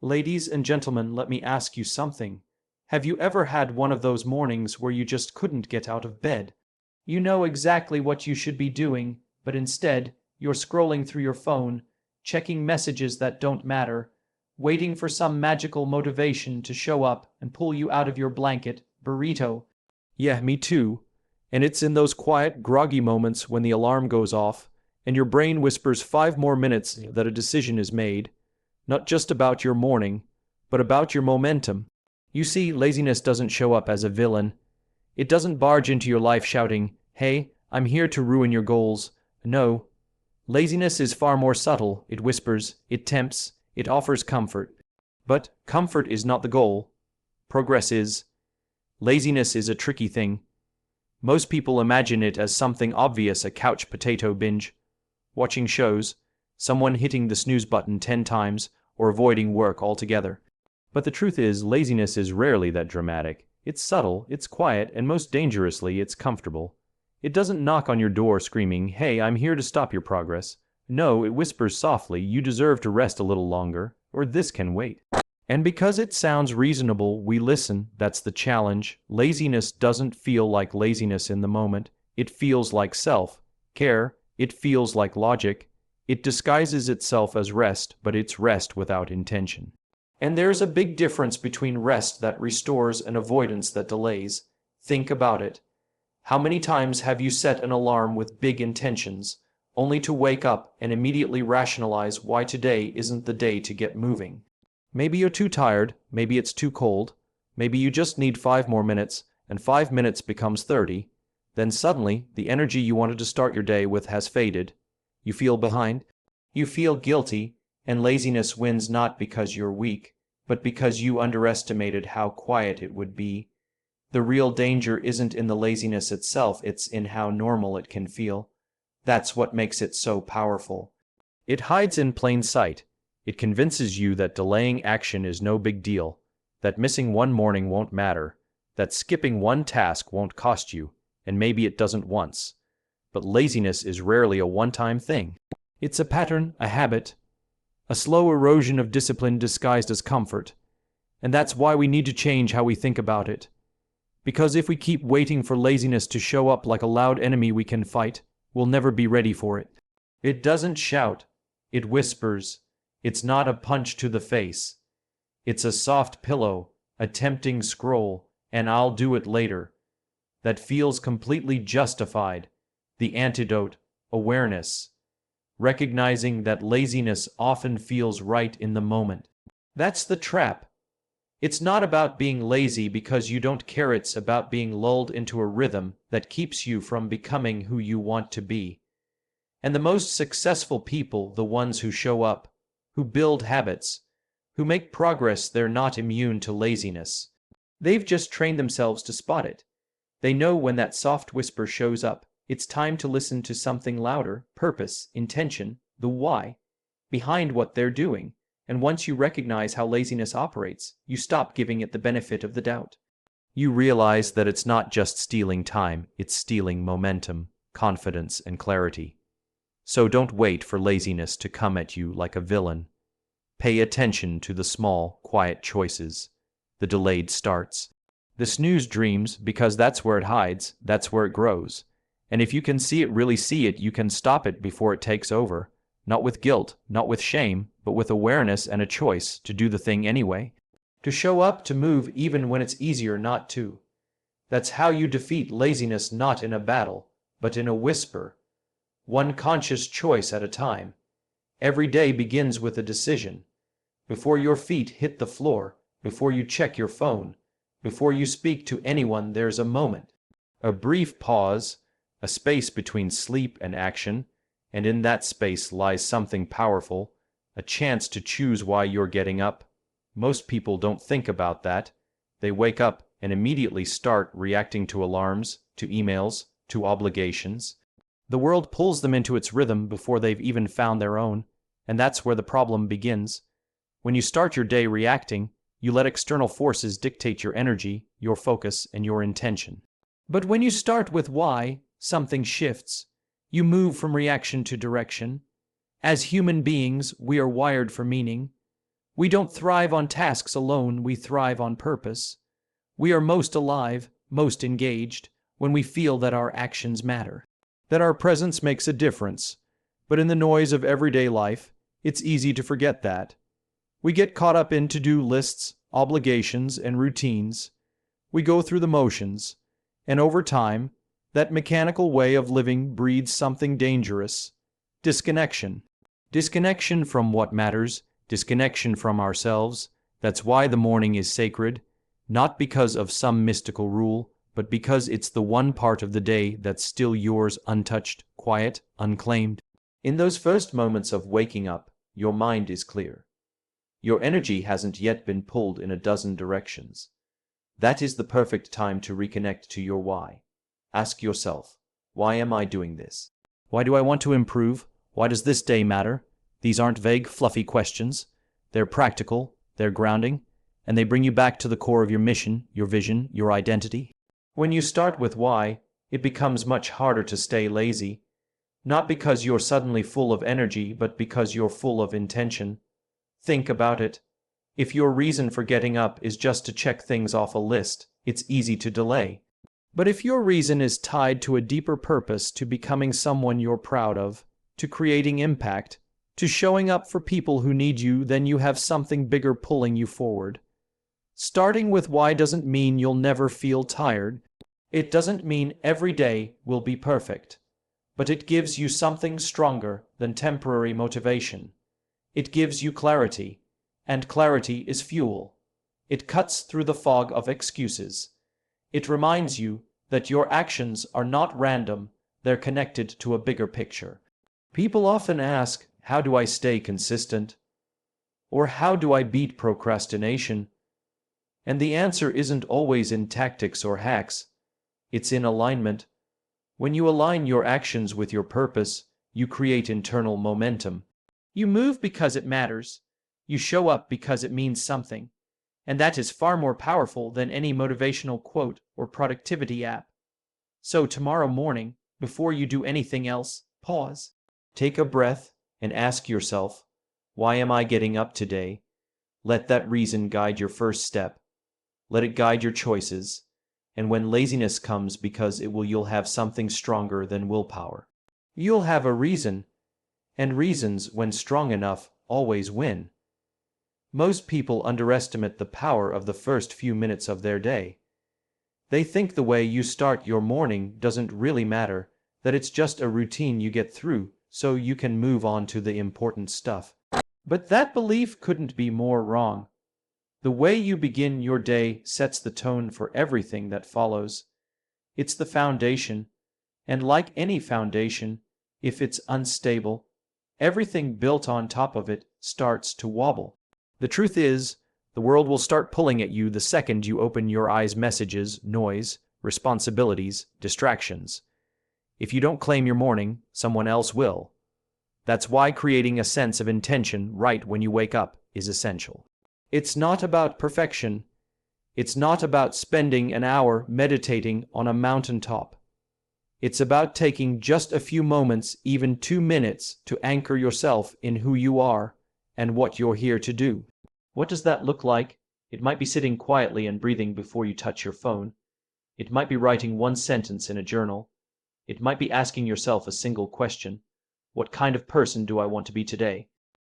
Ladies and gentlemen, let me ask you something. Have you ever had one of those mornings where you just couldn't get out of bed? You know exactly what you should be doing, but instead, you're scrolling through your phone, checking messages that don't matter, waiting for some magical motivation to show up and pull you out of your blanket, burrito. Yeah, me too. And it's in those quiet, groggy moments when the alarm goes off, and your brain whispers 5 more minutes that a decision is made, not just about your morning, but about your momentum. You see, laziness doesn't show up as a villain. It doesn't barge into your life shouting, "Hey, I'm here to ruin your goals." No. Laziness is far more subtle. It whispers, it tempts, it offers comfort. But comfort is not the goal. Progress is. Laziness is a tricky thing. Most people imagine it as something obvious: a couch potato binge, watching shows, someone hitting the snooze button 10 times, or avoiding work altogether. But the truth is, laziness is rarely that dramatic. It's subtle, it's quiet, and most dangerously, it's comfortable. It doesn't knock on your door screaming, "Hey, I'm here to stop your progress." No, it whispers softly, "You deserve to rest a little longer, or this can wait." And because it sounds reasonable, we listen. That's the challenge. Laziness doesn't feel like laziness in the moment. It feels like self-care. It feels like logic. It disguises itself as rest, but it's rest without intention. And there's a big difference between rest that restores and avoidance that delays. Think about it. How many times have you set an alarm with big intentions, only to wake up and immediately rationalize why today isn't the day to get moving? Maybe you're too tired, maybe it's too cold, maybe you just need 5 more minutes, and 5 minutes becomes 30. Then suddenly, the energy you wanted to start your day with has faded. You feel behind, you feel guilty, and laziness wins not because you're weak, but because you underestimated how quiet it would be. The real danger isn't in the laziness itself, it's in how normal it can feel. That's what makes it so powerful. It hides in plain sight. It convinces you that delaying action is no big deal, that missing one morning won't matter, that skipping one task won't cost you, and maybe it doesn't once. But laziness is rarely a one-time thing. It's a pattern, a habit, a slow erosion of discipline disguised as comfort. And that's why we need to change how we think about it. Because if we keep waiting for laziness to show up like a loud enemy we can fight, we'll never be ready for it. It doesn't shout, it whispers. It's not a punch to the face. It's a soft pillow, a tempting scroll, and "I'll do it later" that feels completely justified. The antidote, awareness. Recognizing that laziness often feels right in the moment. That's the trap. It's not about being lazy because you don't care, it's about being lulled into a rhythm that keeps you from becoming who you want to be. And the most successful people, the ones who show up, who build habits, who make progress, they're not immune to laziness. They've just trained themselves to spot it. They know when that soft whisper shows up. It's time to listen to something louder: purpose, intention, the why behind what they're doing. And once you recognize how laziness operates, you stop giving it the benefit of the doubt. You realize that it's not just stealing time, it's stealing momentum, confidence, and clarity. So don't wait for laziness to come at you like a villain. Pay attention to the small, quiet choices, the delayed starts, the snooze dreams, because that's where it hides, that's where it grows. And if you can really see it, you can stop it before it takes over. Not with guilt, not with shame, but with awareness and a choice to do the thing anyway. To show up, to move even when it's easier not to. That's how you defeat laziness, not in a battle, but in a whisper. One conscious choice at a time. Every day begins with a decision. Before your feet hit the floor, before you check your phone, before you speak to anyone, there's a moment. A brief pause, a space between sleep and action, and in that space lies something powerful, a chance to choose why you're getting up. Most people don't think about that. They wake up and immediately start reacting to alarms, to emails, to obligations. The world pulls them into its rhythm before they've even found their own, and that's where the problem begins. When you start your day reacting, you let external forces dictate your energy, your focus, and your intention. But when you start with why, something shifts. You move from reaction to direction. As human beings, we are wired for meaning. We don't thrive on tasks alone, we thrive on purpose. We are most alive, most engaged, when we feel that our actions matter, that our presence makes a difference. But in the noise of everyday life, it's easy to forget that. We get caught up in to-do lists, obligations, and routines. We go through the motions, and over time, that mechanical way of living breeds something dangerous: disconnection. Disconnection from what matters, disconnection from ourselves. That's why the morning is sacred, not because of some mystical rule, but because it's the one part of the day that's still yours, untouched, quiet, unclaimed. In those first moments of waking up, your mind is clear. Your energy hasn't yet been pulled in a dozen directions. That is the perfect time to reconnect to your why. Ask yourself, why am I doing this? Why do I want to improve? Why does this day matter? These aren't vague, fluffy questions. They're practical, they're grounding, and they bring you back to the core of your mission, your vision, your identity. When you start with why, it becomes much harder to stay lazy. Not because you're suddenly full of energy, but because you're full of intention. Think about it. If your reason for getting up is just to check things off a list, it's easy to delay. But if your reason is tied to a deeper purpose, to becoming someone you're proud of, to creating impact, to showing up for people who need you, then you have something bigger pulling you forward. Starting with why doesn't mean you'll never feel tired. It doesn't mean every day will be perfect. But it gives you something stronger than temporary motivation. It gives you clarity, and clarity is fuel. It cuts through the fog of excuses. It reminds you that your actions are not random, they're connected to a bigger picture. People often ask, how do I stay consistent? Or how do I beat procrastination? And the answer isn't always in tactics or hacks. It's in alignment. When you align your actions with your purpose, you create internal momentum. You move because it matters. You show up because it means something. And that is far more powerful than any motivational quote or productivity app. So tomorrow morning, before you do anything else, pause. Take a breath and ask yourself, why am I getting up today? Let that reason guide your first step. Let it guide your choices. And when laziness comes, because you'll have something stronger than willpower. You'll have a reason, and reasons, when strong enough, always win. Most people underestimate the power of the first few minutes of their day. They think the way you start your morning doesn't really matter, that it's just a routine you get through so you can move on to the important stuff. But that belief couldn't be more wrong. The way you begin your day sets the tone for everything that follows. It's the foundation, and like any foundation, if it's unstable, everything built on top of it starts to wobble. The truth is, the world will start pulling at you the second you open your eyes. Messages, noise, responsibilities, distractions. If you don't claim your morning, someone else will. That's why creating a sense of intention right when you wake up is essential. It's not about perfection. It's not about spending an hour meditating on a mountaintop. It's about taking just a few moments, even 2 minutes, to anchor yourself in who you are and what you're here to do. What does that look like? It might be sitting quietly and breathing before you touch your phone. It might be writing one sentence in a journal. It might be asking yourself a single question. What kind of person do I want to be today?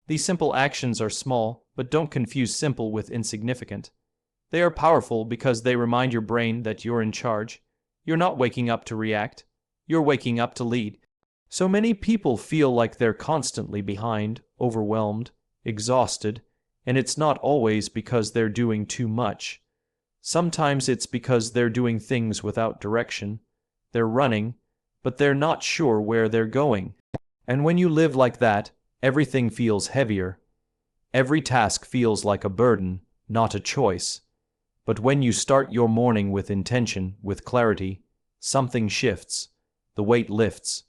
These simple actions are small, but don't confuse simple with insignificant. They are powerful because they remind your brain that you're in charge. You're not waking up to react. You're waking up to lead. So many people feel like they're constantly behind, overwhelmed, exhausted, and it's not always because they're doing too much. Sometimes it's because they're doing things without direction. They're running, but they're not sure where they're going. And when you live like that, everything feels heavier. Every task feels like a burden, not a choice. But when you start your morning with intention, with clarity, something shifts. The weight lifts.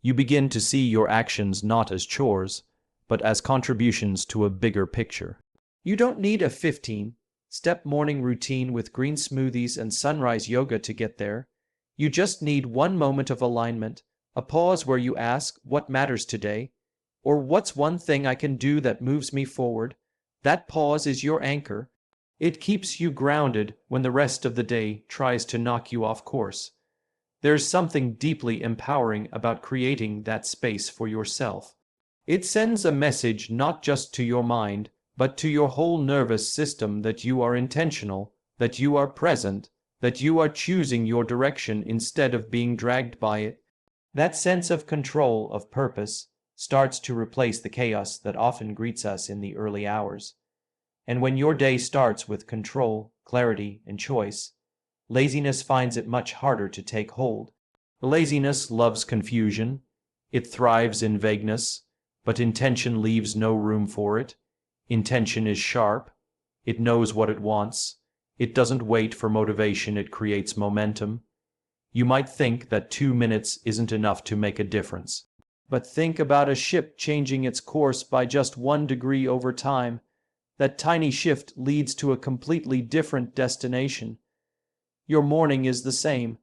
You begin to see your actions not as chores, but as contributions to a bigger picture. You don't need a 15-step morning routine with green smoothies and sunrise yoga to get there. You just need one moment of alignment, a pause where you ask, what matters today? Or what's one thing I can do that moves me forward? That pause is your anchor. It keeps you grounded when the rest of the day tries to knock you off course. There's something deeply empowering about creating that space for yourself. It sends a message not just to your mind, but to your whole nervous system that you are intentional, that you are present, that you are choosing your direction instead of being dragged by it. That sense of control, of purpose, starts to replace the chaos that often greets us in the early hours. And when your day starts with control, clarity, and choice, laziness finds it much harder to take hold. Laziness loves confusion. It thrives in vagueness, but intention leaves no room for it. Intention is sharp. It knows what it wants. It doesn't wait for motivation, it creates momentum. You might think that 2 minutes isn't enough to make a difference. But think about a ship changing its course by just 1 degree over time. That tiny shift leads to a completely different destination. Your morning is the same.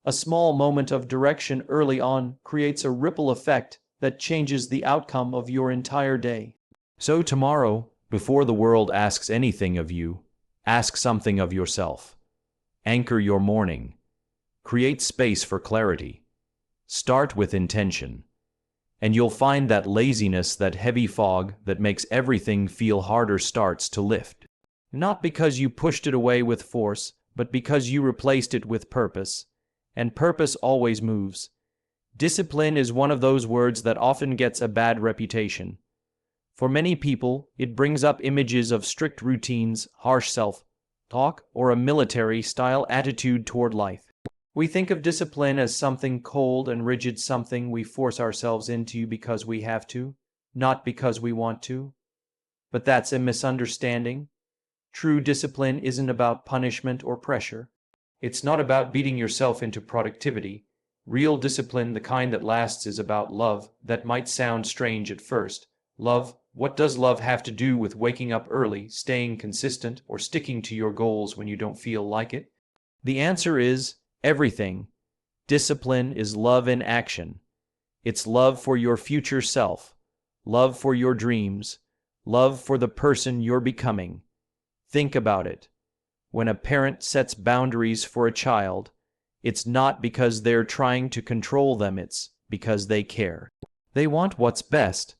A small moment of direction early on creates a ripple effect that changes the outcome of your entire day. So tomorrow, before the world asks anything of you, ask something of yourself. Anchor your morning. Create space for clarity. Start with intention. And you'll find that laziness, that heavy fog that makes everything feel harder starts to lift. Not because you pushed it away with force, but because you replaced it with purpose. And purpose always moves. Discipline is one of those words that often gets a bad reputation. For many people, it brings up images of strict routines, harsh self-talk, or a military-style attitude toward life. We think of discipline as something cold and rigid, something we force ourselves into because we have to, not because we want to. But that's a misunderstanding. True discipline isn't about punishment or pressure. It's not about beating yourself into productivity. Real discipline, the kind that lasts, is about love. That might sound strange at first. Love, what does love have to do with waking up early, staying consistent, or sticking to your goals when you don't feel like it? The answer is everything. Discipline is love in action. It's love for your future self, love for your dreams, love for the person you're becoming. Think about it. When a parent sets boundaries for a child, it's not because they're trying to control them, it's because they care. They want what's best.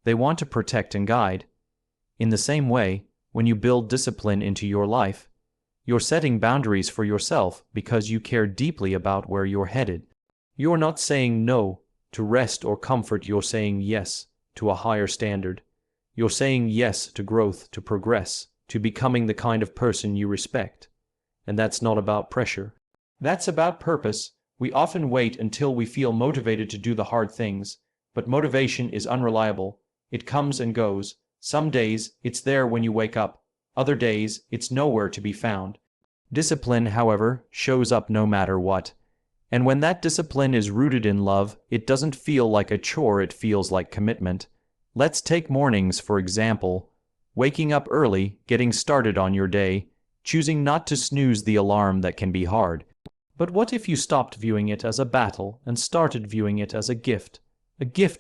They want to protect and guide. In the same way, when you build discipline into your life, you're setting boundaries for yourself because you care deeply about where you're headed. You're not saying no to rest or comfort, you're saying yes to a higher standard. You're saying yes to growth, to progress, to becoming the kind of person you respect. And that's not about pressure. That's about purpose. We often wait until we feel motivated to do the hard things, but motivation is unreliable. It comes and goes. Some days it's there when you wake up. Other days, it's nowhere to be found. Discipline, however, shows up no matter what. And when that discipline is rooted in love, it doesn't feel like a chore, it feels like commitment. Let's take mornings, for example. Waking up early, getting started on your day, choosing not to snooze the alarm that can be hard. But what if you stopped viewing it as a battle and started viewing it as a gift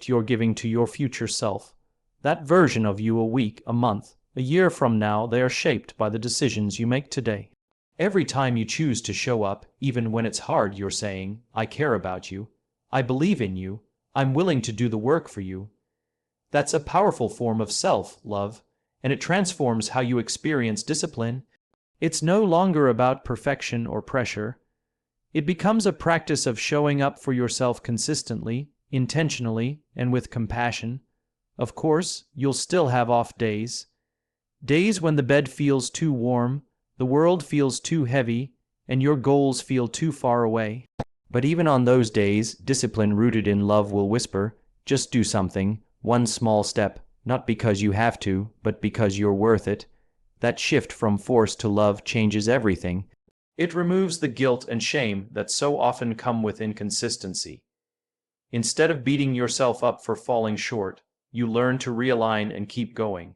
you're giving to your future self? That version of you a week, a month, a year from now, they are shaped by the decisions you make today. Every time you choose to show up, even when it's hard, you're saying, I care about you, I believe in you, I'm willing to do the work for you. That's a powerful form of self-love, and it transforms how you experience discipline. It's no longer about perfection or pressure. It becomes a practice of showing up for yourself consistently, intentionally, and with compassion. Of course, you'll still have off days. Days when the bed feels too warm, the world feels too heavy, and your goals feel too far away. But even on those days, discipline rooted in love will whisper, just do something, one small step, not because you have to, but because you're worth it. That shift from force to love changes everything. It removes the guilt and shame that so often come with inconsistency. Instead of beating yourself up for falling short, you learn to realign and keep going.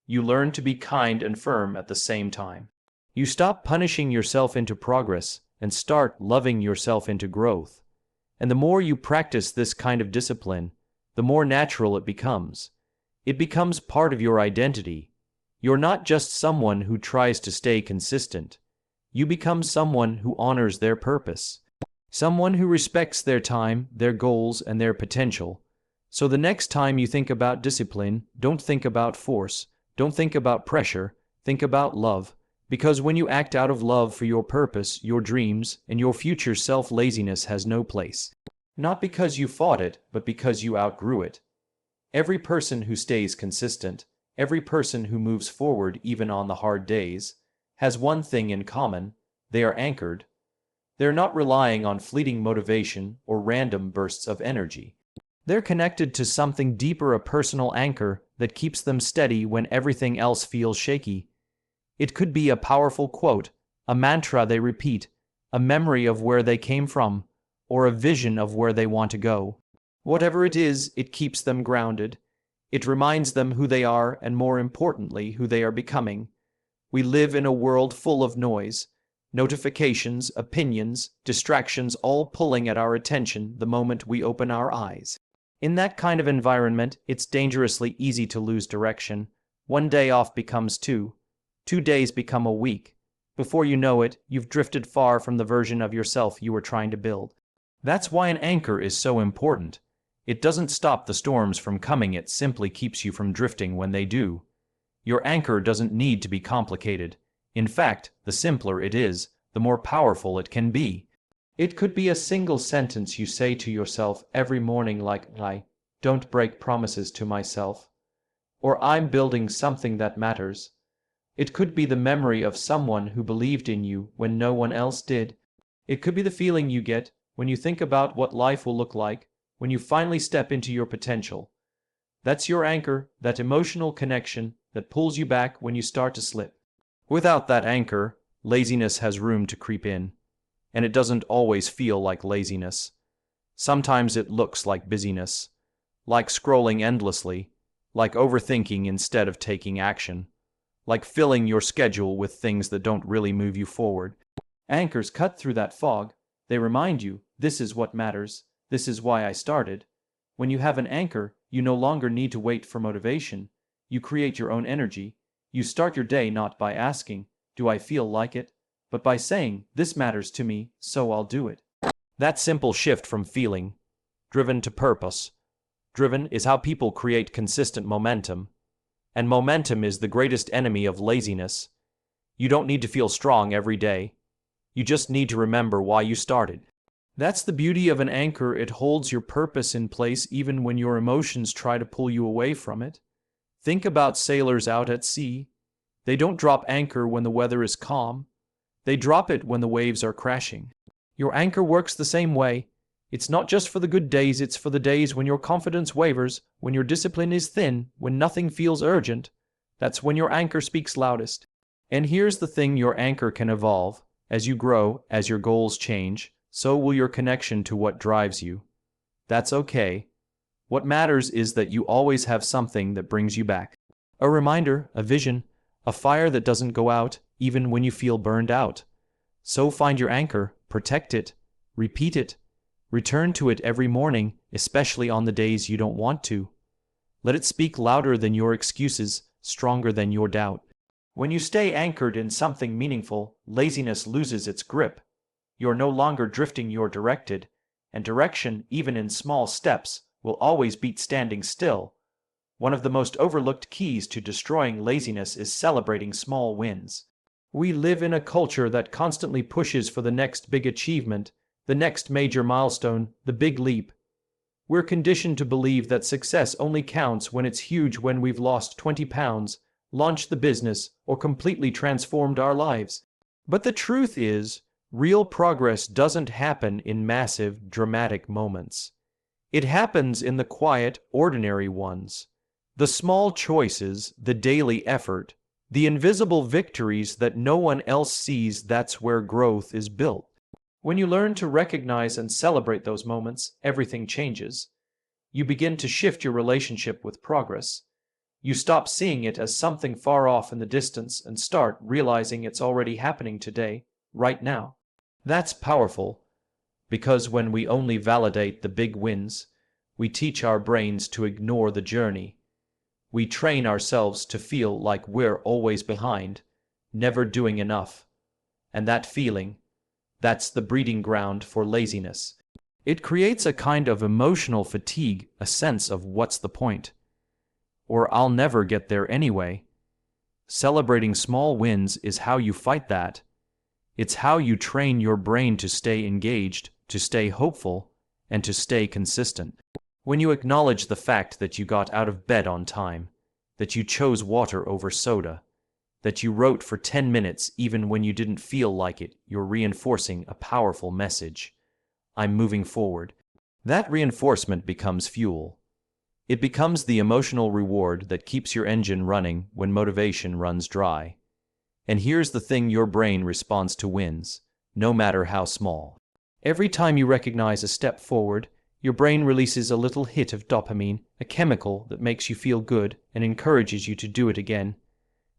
You learn to be kind and firm at the same time. You stop punishing yourself into progress and start loving yourself into growth. And the more you practice this kind of discipline, the more natural it becomes. It becomes part of your identity, You're not just someone who tries to stay consistent. You become someone who honors their purpose. Someone who respects their time, their goals, and their potential. So the next time you think about discipline, don't think about force, don't think about pressure, think about love. Because when you act out of love for your purpose, your dreams, and your future self, laziness has no place. Not because you fought it, but because you outgrew it. Every person who stays consistent, every person who moves forward even on the hard days, has one thing in common: they are anchored. They're not relying on fleeting motivation or random bursts of energy. They're connected to something deeper, a personal anchor that keeps them steady when everything else feels shaky. It could be a powerful quote, a mantra they repeat, a memory of where they came from, or a vision of where they want to go. Whatever it is, it keeps them grounded. It reminds them who they are and, more importantly, who they are becoming. We live in a world full of noise. Notifications, opinions, distractions, all pulling at our attention the moment we open our eyes. In that kind of environment, it's dangerously easy to lose direction. One day off becomes two. 2 days become a week. Before you know it, you've drifted far from the version of yourself you were trying to build. That's why an anchor is so important. It doesn't stop the storms from coming, it simply keeps you from drifting when they do. Your anchor doesn't need to be complicated. In fact, the simpler it is, the more powerful it can be. It could be a single sentence you say to yourself every morning, like, "I don't break promises to myself," or "I'm building something that matters." It could be the memory of someone who believed in you when no one else did. It could be the feeling you get when you think about what life will look like when you finally step into your potential. That's your anchor, that emotional connection that pulls you back when you start to slip. Without that anchor, laziness has room to creep in. And it doesn't always feel like laziness. Sometimes it looks like busyness, like scrolling endlessly, like overthinking instead of taking action, like filling your schedule with things that don't really move you forward. Anchors cut through that fog. They remind you, this is what matters, this is why I started. When you have an anchor, you no longer need to wait for motivation. You create your own energy. You start your day not by asking, "Do I feel like it?" but by saying, "This matters to me, so I'll do it." That simple shift from feeling driven to purpose driven is how people create consistent momentum. And momentum is the greatest enemy of laziness. You don't need to feel strong every day. You just need to remember why you started. That's the beauty of an anchor. It holds your purpose in place even when your emotions try to pull you away from it. Think about sailors out at sea. They don't drop anchor when the weather is calm. They drop it when the waves are crashing. Your anchor works the same way. It's not just for the good days, it's for the days when your confidence wavers, when your discipline is thin, when nothing feels urgent. That's when your anchor speaks loudest. And here's the thing, your anchor can evolve. As you grow, as your goals change, so will your connection to what drives you. That's okay. What matters is that you always have something that brings you back. A reminder, a vision, a fire that doesn't go out, even when you feel burned out. So find your anchor, protect it, repeat it, return to it every morning, especially on the days you don't want to. Let it speak louder than your excuses, stronger than your doubt. When you stay anchored in something meaningful, laziness loses its grip. You're no longer drifting, you're directed, and direction, even in small steps, will always beat standing still. One of the most overlooked keys to destroying laziness is celebrating small wins. We live in a culture that constantly pushes for the next big achievement, the next major milestone, the big leap. We're conditioned to believe that success only counts when it's huge, when we've lost 20 pounds, launched the business, or completely transformed our lives. But the truth is, real progress doesn't happen in massive, dramatic moments. It happens in the quiet, ordinary ones. The small choices, the daily effort, the invisible victories that no one else sees. That's where growth is built. When you learn to recognize and celebrate those moments, everything changes. You begin to shift your relationship with progress. You stop seeing it as something far off in the distance and start realizing it's already happening today, right now. That's powerful, because when we only validate the big wins, we teach our brains to ignore the journey. We train ourselves to feel like we're always behind, never doing enough. And that feeling, that's the breeding ground for laziness. It creates a kind of emotional fatigue, a sense of what's the point? Or I'll never get there anyway. Celebrating small wins is how you fight that. It's how you train your brain to stay engaged, to stay hopeful, and to stay consistent. When you acknowledge the fact that you got out of bed on time, that you chose water over soda, that you wrote for 10 minutes even when you didn't feel like it, you're reinforcing a powerful message. I'm moving forward. That reinforcement becomes fuel. It becomes the emotional reward that keeps your engine running when motivation runs dry. And here's the thing: your brain responds to wins, no matter how small. Every time you recognize a step forward, your brain releases a little hit of dopamine, a chemical that makes you feel good and encourages you to do it again.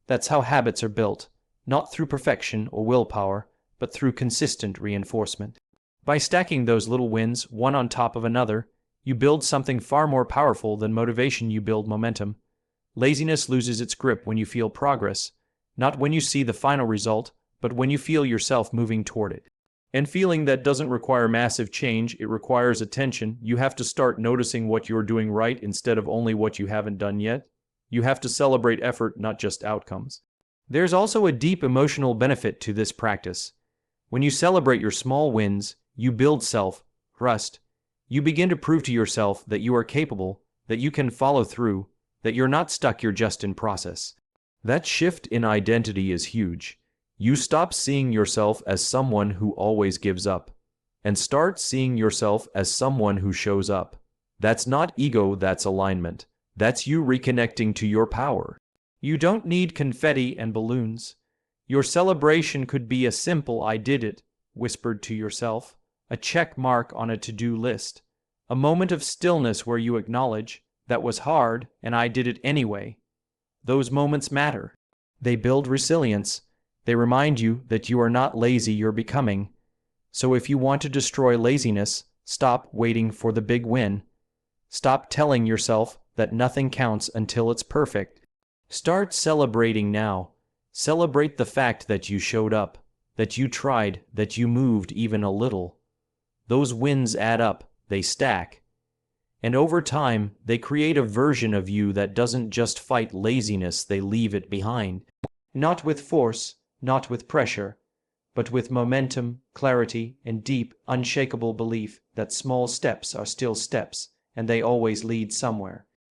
That's how habits are built, not through perfection or willpower, but through consistent reinforcement. By stacking those little wins, one on top of another, you build something far more powerful than motivation. You build momentum. Laziness loses its grip when you feel progress, not when you see the final result, but when you feel yourself moving toward it. And feeling that doesn't require massive change, it requires attention. You have to start noticing what you're doing right instead of only what you haven't done yet. You have to celebrate effort, not just outcomes. There's also a deep emotional benefit to this practice. When you celebrate your small wins, you build self-trust. You begin to prove to yourself that you are capable, that you can follow through, that you're not stuck, you're just in process. That shift in identity is huge. You stop seeing yourself as someone who always gives up, and start seeing yourself as someone who shows up. That's not ego, that's alignment. That's you reconnecting to your power. You don't need confetti and balloons. Your celebration could be a simple "I did it," whispered to yourself, a check mark on a to-do list, a moment of stillness where you acknowledge, that was hard and I did it anyway. Those moments matter. They build resilience. They remind you that you are not lazy, you're becoming. So if you want to destroy laziness, stop waiting for the big win. Stop telling yourself that nothing counts until it's perfect. Start celebrating now. Celebrate the fact that you showed up, that you tried, that you moved even a little. Those wins add up, they stack. And over time, they create a version of you that doesn't just fight laziness, they leave it behind. Not with force, not with pressure, but with momentum, clarity, and deep, unshakable belief that small steps are still steps, and they always lead somewhere.